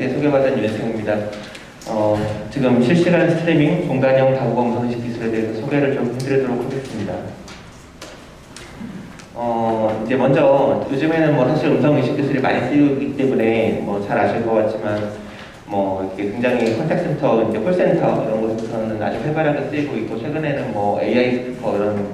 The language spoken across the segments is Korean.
IT에 소개받은 윤승입니다. 지금 실시간 스트리밍 공간형 다국어 음성인식 기술에 대해서 소개를 좀 해드리도록 하겠습니다. 이제 먼저 요즘에는 뭐 사실 음성인식 기술이 많이 쓰이기 때문에 뭐 잘 아실 것 같지만 뭐 이렇게 굉장히 컨택센터, 이제 콜센터 이런 곳에서는 아주 활발하게 쓰이고 있고, 최근에는 뭐 AI 스피커 이런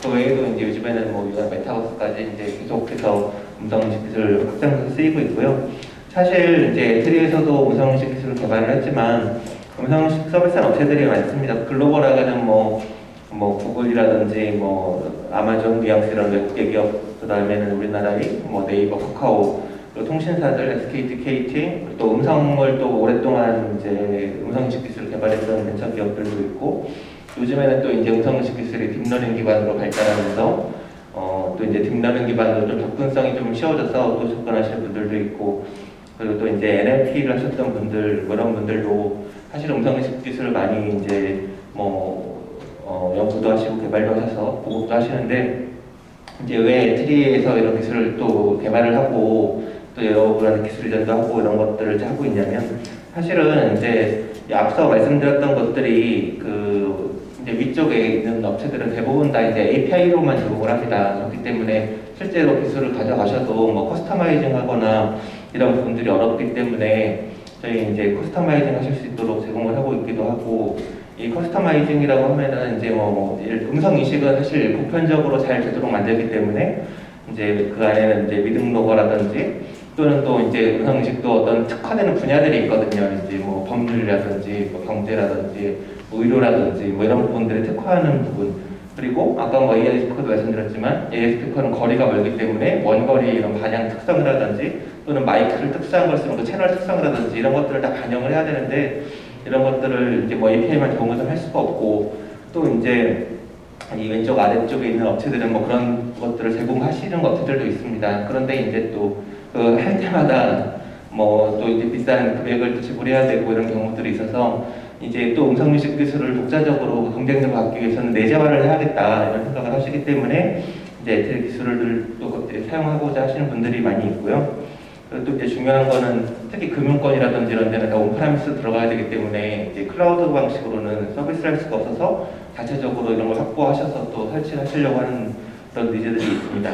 그 외에도 이제 요즘에는 뭐 이런 메타버스까지 이제 계속해서 음성인식 기술 확장해서 쓰이고 있고요. 사실 이제 애트리에서도 음성인식 기술을 개발을 했지만 음성인식 서비스하는 업체들이 많습니다. 글로벌하게는 뭐 구글이라든지 뭐 아마존, 뉘앙스 이런 외국계 기업, 그다음에는 우리나라의 뭐 네이버, 카카오, 또 통신사들, SKT, KT, 또 음성을 또 오랫동안 이제 음성인식 기술을 개발했던 벤처 기업들도 있고, 요즘에는 또 이제 음성인식 기술이 딥러닝 기반으로 발달하면서 또 이제 딥러닝 기반으로 좀 접근성이 좀 쉬워져서 또 접근하시는 분들도 있고, 그리고 또 이제 NLP를 하셨던 분들, 이런 분들도 사실 음성인식 기술을 많이 이제 연구도 하시고 개발도 하셔서 보급도 하시는데, 이제 왜 트리에서 이런 기술을 또 개발을 하고 또 여러 기술 이전도 하고 이런 것들을 이제 하고 있냐면, 사실은 이제 앞서 말씀드렸던 것들이 이제 위쪽에 있는 업체들은 대부분 다 이제 API로만 제공을 합니다. 그렇기 때문에 실제로 기술을 가져가셔도 뭐 커스터마이징 하거나 이런 부분들이 어렵기 때문에 저희 이제 커스터마이징 하실 수 있도록 제공을 하고 있기도 하고, 이 커스터마이징이라고 하면은 이제 음성 인식은 사실 보편적으로 잘 되도록 만들기 때문에 이제 그 안에는 이제 미등 로거라든지 또는 또 이제 음성 인식도 어떤 특화되는 분야들이 있거든요. 이제 뭐 법률이라든지 뭐 경제라든지 뭐 의료라든지 뭐 이런 부분들을 특화하는 부분, 그리고 아까 뭐 AI 스피커도 말씀드렸지만 AI 스피커는 거리가 멀기 때문에 원거리 이런 반향 특성이라든지 또는 마이크를 특수한 걸 쓰는 그 채널 특성이라든지 이런 것들을 다 반영을 해야 되는데, 이런 것들을 이제 뭐 API만 제공해서 할 수가 없고, 또 이제 이 왼쪽 아래쪽에 있는 업체들은 뭐 그런 것들을 제공하시는 업체들도 있습니다. 그런데 이제 또 할 때마다 뭐 또 이제 비싼 금액을 또 지불해야 되고 이런 경우들이 있어서, 이제 또 음성인식 기술을 독자적으로 경쟁력을 갖기 위해서는 내재화를 해야겠다 이런 생각을 하시기 때문에 이제 애트리 기술을 또 사용하고자 하시는 분들이 많이 있고요. 그리고 또 이제 중요한 거는 특히 금융권이라든지 이런 데는 다 온프라미스 들어가야 되기 때문에 이제 클라우드 방식으로는 서비스를 할 수가 없어서 자체적으로 이런 걸 확보하셔서 또 설치를 하시려고 하는 그런 니즈들이 있습니다.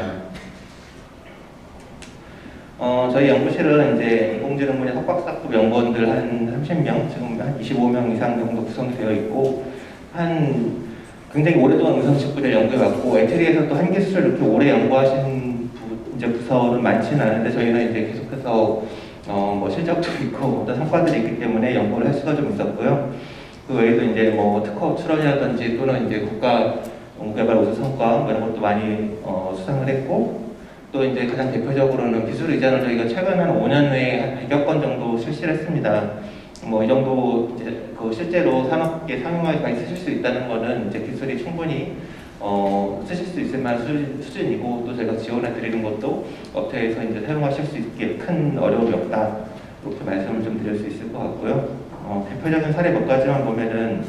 저희 연구실은 이제 인공지능 분야 석박사급 연구원들 한 30명, 지금 한 25명 이상 정도 구성이 되어 있고, 굉장히 오랫동안 음성인식 분야 연구해왔고, 애트리에서 또 한 기술을 이렇게 오래 연구하신 이제 부서는 많지는 않은데, 저희는 이제 계속해서 뭐 실적도 있고 어떤 성과들이 있기 때문에 연구를 할 수가 좀 있었고요. 그 외에도 이제 뭐 특허 출원이라든지 또는 이제 국가 연구개발 우수 성과 뭐 이런 것도 많이 수상을 했고, 또 이제 가장 대표적으로는 기술 이전을 저희가 최근 한 5년 내에 한 100여 건 정도 실시를 했습니다. 뭐 이 정도 이제 실제로 산업계 상용화에 많이 쓰실 수 있다는 거는 이제 기술이 충분히 쓰실 수 있을 만한 수준이고, 또 저희가 지원해 드리는 것도 업체에서 이제 사용하실 수 있게 큰 어려움이 없다, 이렇게 말씀을 좀 드릴 수 있을 것 같고요. 대표적인 사례 몇 가지만 보면은,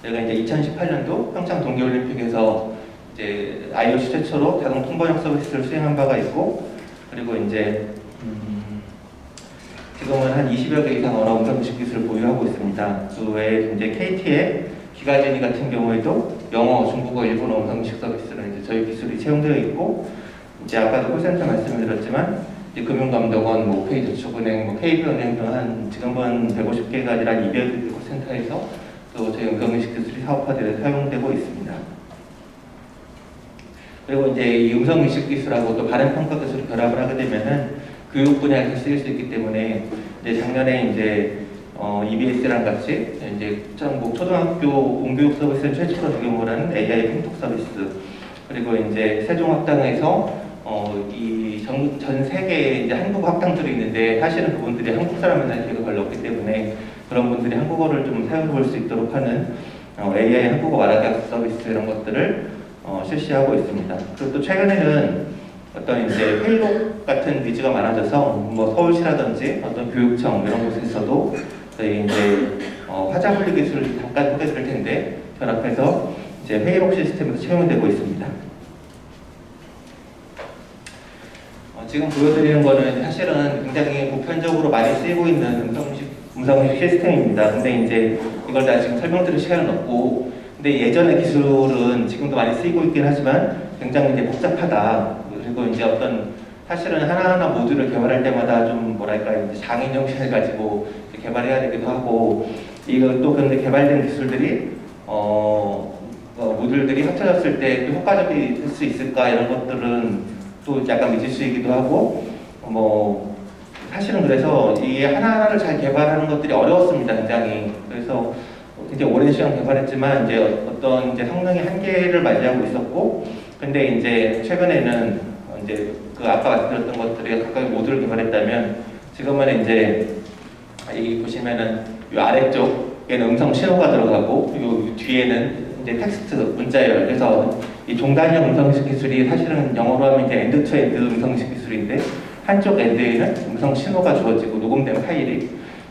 제가 이제 2018년도 평창 동계올림픽에서 이제 IOC 최초로 자동 통번역 서비스를 수행한 바가 있고, 그리고 이제 지금은 한 20여 개 이상 언어 음성인식 기술을 보유하고 있습니다. 그 외에 이제 KT의 기가제니 같은 경우에도 영어, 중국어, 일본어 음성인식 서비스는 이제 저희 기술이 채용되어 있고, 이제 아까도 콜센터 말씀드렸지만 이제 금융감독원, 뭐 페이저축은행, 뭐 KB은행 등 지금은 150개가 아니라 200개 콜센터에서 또 저희 음성인식 기술이 사업화되어 사용되고 있습니다. 그리고 이제 이 음성인식 기술하고 또 발음 평가 기술을 결합을 하게 되면은 교육 분야에서 쓰일 수 있기 때문에, 이제 작년에 이제 EBS랑 같이 이제 전국 초등학교 공교육 서비스를 최초로 적용을 하는 AI 통독 서비스, 그리고 이제 세종학당에서 전 세계에 이제 한국어 학당들이 있는데, 사실은 그분들이 한국 사람 만날 기회가 별로 없기 때문에 그런 분들이 한국어를 좀 사용해 볼 수 있도록 하는 AI 한국어 말하기 학습 서비스 이런 것들을 실시하고 있습니다. 그리고 또 최근에는 어떤 이제 회의록 같은 니즈가 많아져서 뭐 서울시라든지 어떤 교육청 이런 곳에서도 저희 이제 화자분리 기술을 잠깐 소개드릴 텐데, 결합해서 이제 회의록 시스템에서 채용되고 있습니다. 지금 보여드리는 거는 사실은 굉장히 보편적으로 많이 쓰이고 있는 음성식 시스템입니다. 근데 이제 이걸 다 지금 설명드릴 시간은 없고, 근데 예전의 기술은 지금도 많이 쓰이고 있긴 하지만 굉장히 이제 복잡하다. 그리고 이제 어떤 사실은 하나하나 모듈을 개발할 때마다 좀 뭐랄까 이제 장인 정신을 가지고 개발해야 되기도 하고, 이거 또 근데 개발된 기술들이 모듈들이 합쳐졌을 때 또 효과적일 수 있을까 이런 것들은 또 약간 미지수이기도 하고, 뭐 사실은 그래서 이 하나하나를 잘 개발하는 것들이 어려웠습니다. 굉장히. 그래서 굉장히 오랜 시간 개발했지만 이제 어떤 이제 성능의 한계를 맞이하고 있었고, 근데 이제 최근에는 이제 그 아까 말씀드렸던 것들이 각각의 모듈을 개발했다면 지금은 이제 이 보시면은 이 아래쪽에는 음성 신호가 들어가고 이 뒤에는 이제 텍스트 문자열. 그래서 이 종단형 음성식 기술이 사실은 영어로 하면 이제 엔드 투 엔드 음성식 기술인데, 한쪽 엔드에는 음성 신호가 주어지고 녹음된 파일이,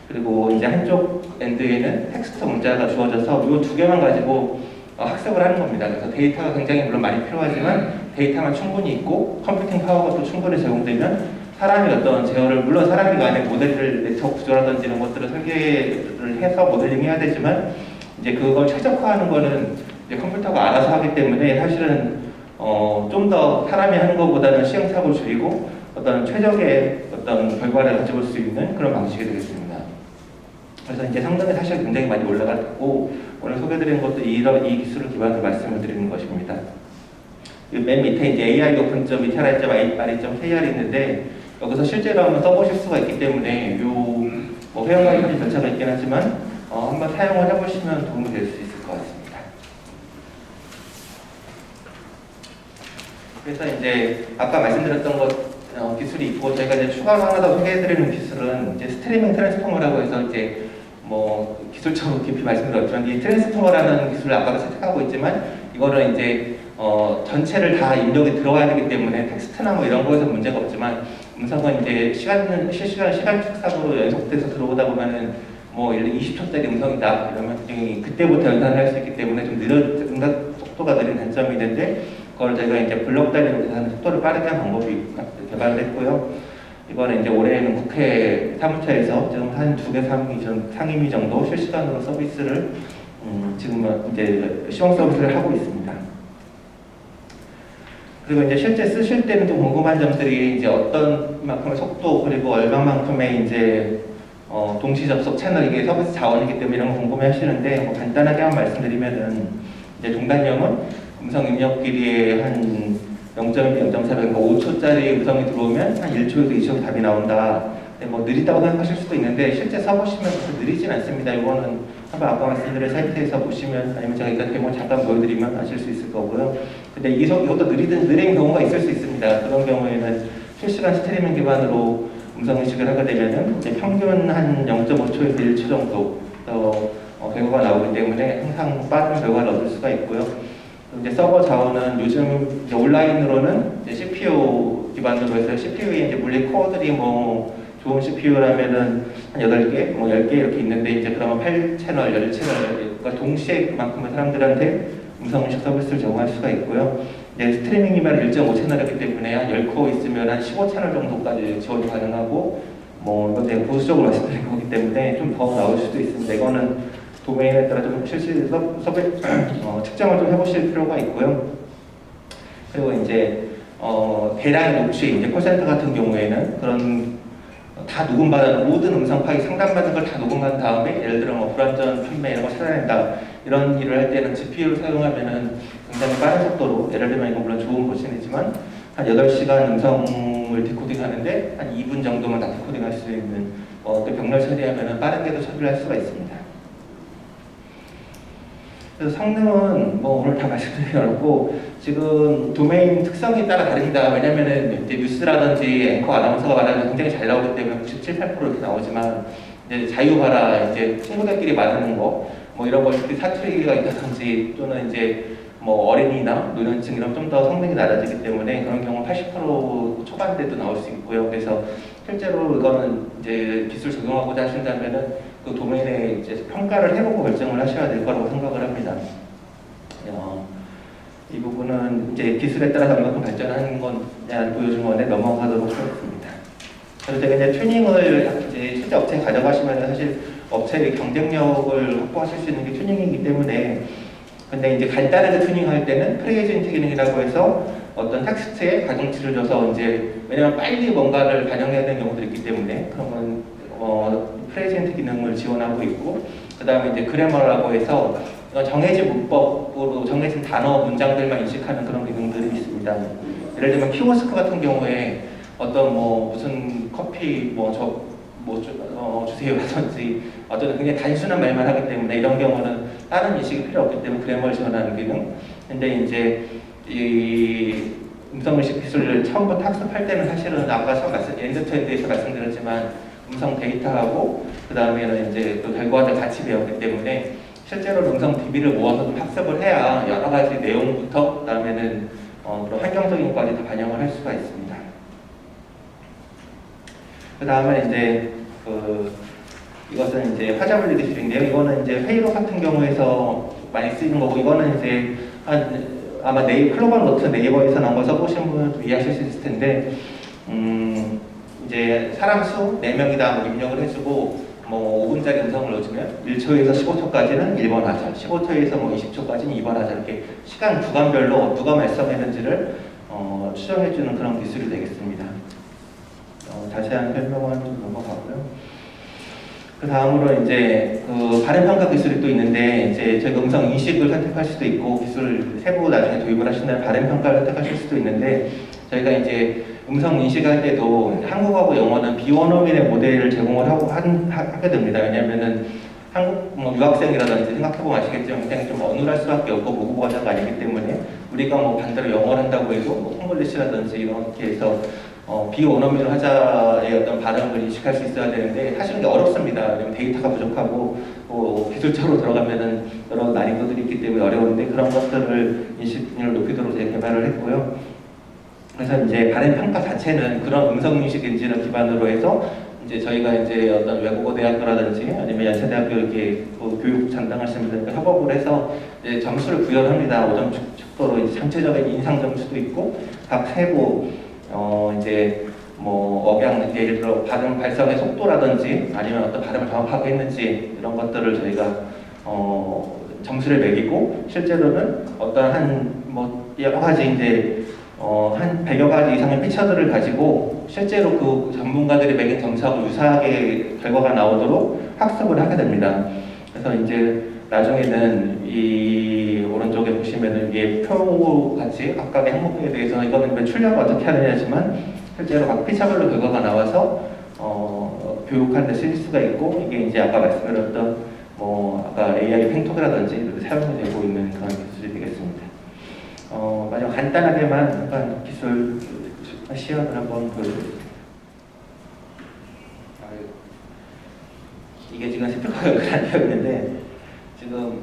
그리고 이제 한쪽 엔드에는 텍스트 문자가 주어져서 이 두 개만 가지고 학습을 하는 겁니다. 그래서 데이터가 굉장히 물론 많이 필요하지만 데이터만 충분히 있고 컴퓨팅 파워가 또 충분히 제공되면 사람이 어떤 제어를, 물론 사람이 그 안에 모델을 네트워크 구조라든지 이런 것들을 설계를 해서 모델링 해야 되지만 이제 그걸 최적화하는 거는 이제 컴퓨터가 알아서 하기 때문에 사실은 좀 더 사람이 하는 것보다는 시행착오를 줄이고 어떤 최적의 어떤 결과를 가져올 수 있는 그런 방식이 되겠습니다. 그래서 이제 성능이 사실 굉장히 많이 올라갔고, 오늘 소개드리는 것도 이 기술을 기반으로 말씀을 드리는 것입니다. 맨 밑에 이제 ai.meter.ri.kr이 있는데, 여기서 실제로 한번 써보실 수가 있기 때문에 뭐 회원 가입 절차가 있긴 하지만 한번 사용을 해보시면 도움이 될 수 있을 것 같습니다. 그래서 이제 아까 말씀드렸던 것 기술이 있고, 저희가 이제 추가로 하나 더 소개해드리는 기술은 이제 스트리밍 트랜스포머라고 해서 이제 뭐 기술적으로 깊이 말씀드렸지만 이 트랜스포머라는 기술을 아까도 채택하고 있지만 이거는 이제 전체를 다 입력이 들어가야 되기 때문에 텍스트나 뭐 이런 거에서 문제가 없지만 음성은 이제 실시간 시간 축상으로 연속돼서 들어오다 보면은 뭐 예를 들어 20초짜리 음성이다 이러면 그때부터 연산을 할 수 있기 때문에 좀 응답 속도가 느린 단점이 있는데, 그걸 저희가 이제 블록 단위로 계산하는 속도를 빠르게 하는 방법이 개발을 했고요. 이거는 이제 올해는 국회 사무처에서 지금 한 2개 상임위 정도 실시간으로 서비스를 지금 이제 시험 서비스를 하고 있습니다. 그리고 이제 실제 쓰실 때는 좀 궁금한 점들이 이제 어떤 만큼의 속도, 그리고 얼마만큼의 이제 동시 접속 채널, 이게 서비스 자원이기 때문에 이런 거 궁금해 하시는데, 뭐 간단하게 한번 말씀드리면은 이제 종단형은 음성 입력 길이의 한 0.1, 0.4, 그러니까 5초짜리 음성이 들어오면 한 1초에서 2초 답이 나온다. 뭐 느리다고 생각하실 수도 있는데 실제 써보시면 그렇게 느리진 않습니다. 이거는 한번 아까 말씀드린 사이트에서 보시면, 아니면 제가 이따 데모 잠깐 보여드리면 아실 수 있을 거고요. 근데 이것도 느린 경우가 있을 수 있습니다. 그런 경우에는 실시간 스트리밍 기반으로 음성 인식을 하게 되면은 이제 평균 한 0.5초에서 1초 정도 결과가 나오기 때문에 항상 빠른 결과를 얻을 수가 있고요. 이제 서버 자원은 요즘 이제 온라인으로는 이제 CPU 기반으로 해서 CPU에 이제 물리 코어들이 뭐 좋은 CPU라면은 한 8개, 뭐 10개 이렇게 있는데, 이제 그러면 8채널, 10채널, 그러니까 동시에 그만큼의 사람들한테 음성인식 서비스를 제공할 수가 있고요. 이제 스트리밍이면 1.5채널이기 때문에 한 10코어 있으면 한 15채널 정도까지 지원이 가능하고, 뭐 이건 제가 보수적으로 말씀드린 거기 때문에 좀 더 나올 수도 있습니다. 이거는 도메인에 따라 좀 측정을 좀 해보실 필요가 있고요. 그리고 이제 대량의 녹취, 이제 콜센터 같은 경우에는 그런 다 녹음받은 모든 음성 파일 상담받은 걸 다 녹음한 다음에, 예를 들어 뭐 불완전 판매 이런 거 찾아낸다 이런 일을 할 때는 GPU를 사용하면은 굉장히 빠른 속도로, 예를 들면 이건 물론 좋은 버전이지만 한 8시간 음성을 디코딩하는데 한 2분 정도만 다 디코딩할 수 있는 그 병렬 처리하면은 빠르게도 처리를 할 수가 있습니다. 그래서 성능은 뭐 오늘 다 말씀드리기 어렵고, 지금 도메인 특성에 따라 다릅니다. 왜냐면은 이제 뉴스라든지 앵커 아나운서가 말하면 굉장히 잘 나오기 때문에 97, 8% 이렇게 나오지만, 이제 자유바라, 이제 친구들끼리 말하는 거, 뭐 이런 거 사투리가 있다든지 또는 이제 뭐 어린이나 노년층 이런 좀 더 성능이 낮아지기 때문에 그런 경우 80% 초반대도 나올 수 있고요. 그래서 실제로 이거는 이제 기술 적용하고자 하신다면은 그 도메인에 이제 평가를 해보고 결정을 하셔야 될 거라고 생각을 합니다. 이 부분은 이제 기술에 따라서 얼마큼 발전하는 거냐 보여준 건데 넘어가도록 하겠습니다. 그래서 제가 이제 튜닝을 이제 실제 업체에 가져가시면 사실 업체의 경쟁력을 확보하실 수 있는 게 튜닝이기 때문에, 근데 이제 간단하게 튜닝할 때는 프레젠트 기능이라고 해서 어떤 텍스트에 가중치를 줘서 이제, 왜냐면 빨리 뭔가를 반영해야 되는 경우도 있기 때문에 그런 건 프레젠트 기능을 지원하고 있고, 그 다음에 이제 그래머라고 해서 정해진 문법으로 정해진 단어 문장들만 인식하는 그런 기능들이 있습니다. 예를 들면 키오스크 같은 경우에 어떤 뭐 무슨 커피 주세요라든지 어떤 굉장히 단순한 말만 하기 때문에 이런 경우는 다른 인식이 필요 없기 때문에 그래머를 지원하는 기능. 근데 이제 이 음성인식 기술을 처음부터 학습할 때는 사실은 아까 엔드투엔드에서 말씀드렸지만 음성 데이터하고 그 다음에는 이제 그 결과를 같이 배웠기 때문에 실제로 음성 DB를 모아서 좀 학습을 해야 여러 가지 내용부터 그 다음에는 그런 환경적인 것까지 다 반영을 할 수가 있습니다. 그 다음에 이제 이것은 이제 화자 분리 기술인데요. 이거는 이제 회의록 같은 경우에서 많이 쓰이는 거고, 이거는 이제 아마 클로벌 노트 네이버에서 나온 거 써보신 분은 이해하실 수 있을 텐데, 이제 사람 수 4명이다 뭐 입력을 해주고, 뭐 5분짜리 음성을 넣어주면 1초에서 15초까지는 1번 하자, 15초에서 뭐 20초까지는 2번 하자, 이렇게 시간 구간별로 누가 말씀했는지를 추정해주는 그런 기술이 되겠습니다. 자세한 설명은 좀 넘어가고요. 그 다음으로 이제 발음 평가 기술이 또 있는데, 이제 저희가 음성 인식을 선택할 수도 있고 기술 세부 나중에 도입을 하신다면 발음 평가를 선택하실 수도 있는데, 저희가 이제 음성 인식할 때도 한국어하고 영어는 비원어민의 모델을 제공을 하게 됩니다. 왜냐하면은 한국 유학생이라든지 생각해보면 아시겠지만 굉장히 좀 어눌할 수밖에 없고 모국어 과자가 아니기 때문에, 우리가 뭐 반대로 영어를 한다고 해도 콩글리시라든지 이렇게 해서 비원어민 화자의 어떤 발음을 인식할 수 있어야 되는데 사실은 이게 어렵습니다. 왜냐면 데이터가 부족하고 기술적으로 들어가면은 여러 난이도들이 있기 때문에 어려운데, 그런 것들을 인식률을 높이도록 제가 개발을 했고요. 그래서 이제 발음 평가 자체는 그런 음성 인식 엔진을 기반으로 해서 이제 저희가 이제 어떤 외국어 대학교라든지 아니면 연세대학교 이렇게 교육 담당하시는 분들과 협업을 해서 이제 점수를 구현합니다. 5점 축도로 이제 전체적인 인상 점수도 있고 각 세부 이제 뭐 억양, 예를 들어 발음 발성의 속도라든지 아니면 어떤 발음을 정확하게 했는지 이런 것들을 저희가 점수를 매기고, 실제로는 어떤 뭐 여러 가지 이제 한 100여 가지 이상의 피처들을 가지고 실제로 그 전문가들이 매긴 점수하고 유사하게 결과가 나오도록 학습을 하게 됩니다. 그래서 이제 나중에는 이 오른쪽에 보시면은 이게 표 같이 각각의 항목에 대해서 이거는 출력을 어떻게 하느냐지만 실제로 각 피처별로 결과가 나와서 교육하는 데 쓰일 수가 있고, 이게 이제 아까 말씀드렸던 뭐 아까 AI 팽톡이라든지 사용이 되고 있는 그런 기술이 되겠습니다. 마지막 간단하게만 약간 기술 시연을 한번 보여드리겠습니다. 이게 지금 스피커가 연결 안 되어 있는데, 지금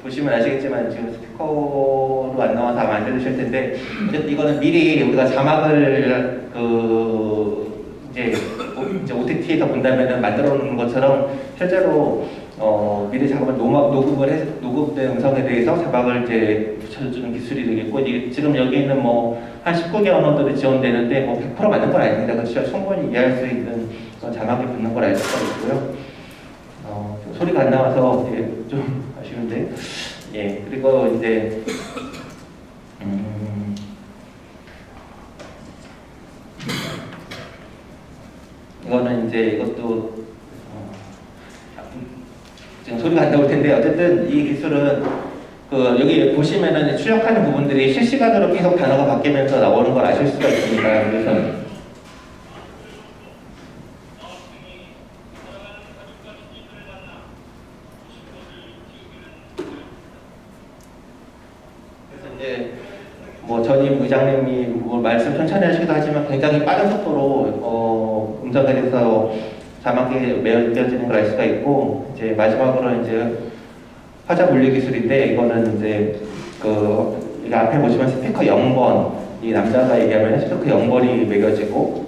보시면 아시겠지만 지금 스피커로 안 나와서 아마 안 들으실 텐데, 어쨌든 이거는 미리 우리가 자막을 이제 OTT에서 본다면은 만들어 놓는 것처럼 실제로 미리 자막을 녹음된 음성에 대해서 자막을 이제 붙여주는 기술이 되겠고, 지금 여기 있는 뭐 한 19개 언어들이 지원되는데 뭐 100% 맞는 건 아닙니다. 그렇죠? 충분히 이해할 수 있는 그런 자막이 붙는 걸 알 수가 있고요. 소리가 안 나와서 좀 아쉬운데, 예, 그리고 이제 이거는 이제 이것도 지금 소리가 안 나올 텐데, 어쨌든 이 기술은 여기 보시면은 출력하는 부분들이 실시간으로 계속 단어가 바뀌면서 나오는 걸 아실 수가 있습니다. 그래서 이제 뭐 전임 의장님이 뭐 말씀 천천히 하시기도 하지만 굉장히 빠른 속도로 음성에 대해서 자막이 매겨지는 걸 알 수가 있고, 이제 마지막으로 이제 화자 분리 기술인데, 이거는 이제 이 앞에 보시면 스피커 0번, 이 남자가 얘기하면 스피커 0번이 매겨지고,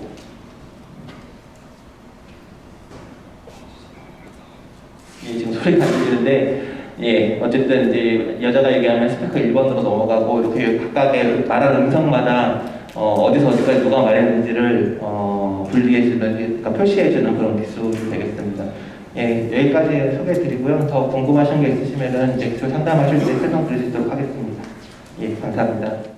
이 지금 소리가 안 들리는데 예, 어쨌든 이제 여자가 얘기하면 스피커 1번으로 넘어가고 이렇게 각각의 말하는 음성마다 어디서 어디까지 누가 말했는지를 분리해주는, 그러니까 표시해주는 그런 기술이 되겠습니다. 예, 여기까지 소개해드리고요. 더 궁금하신 게 있으시면은 이제 기술 상담하실 때 설명 드릴 수 있도록 하겠습니다. 예, 감사합니다.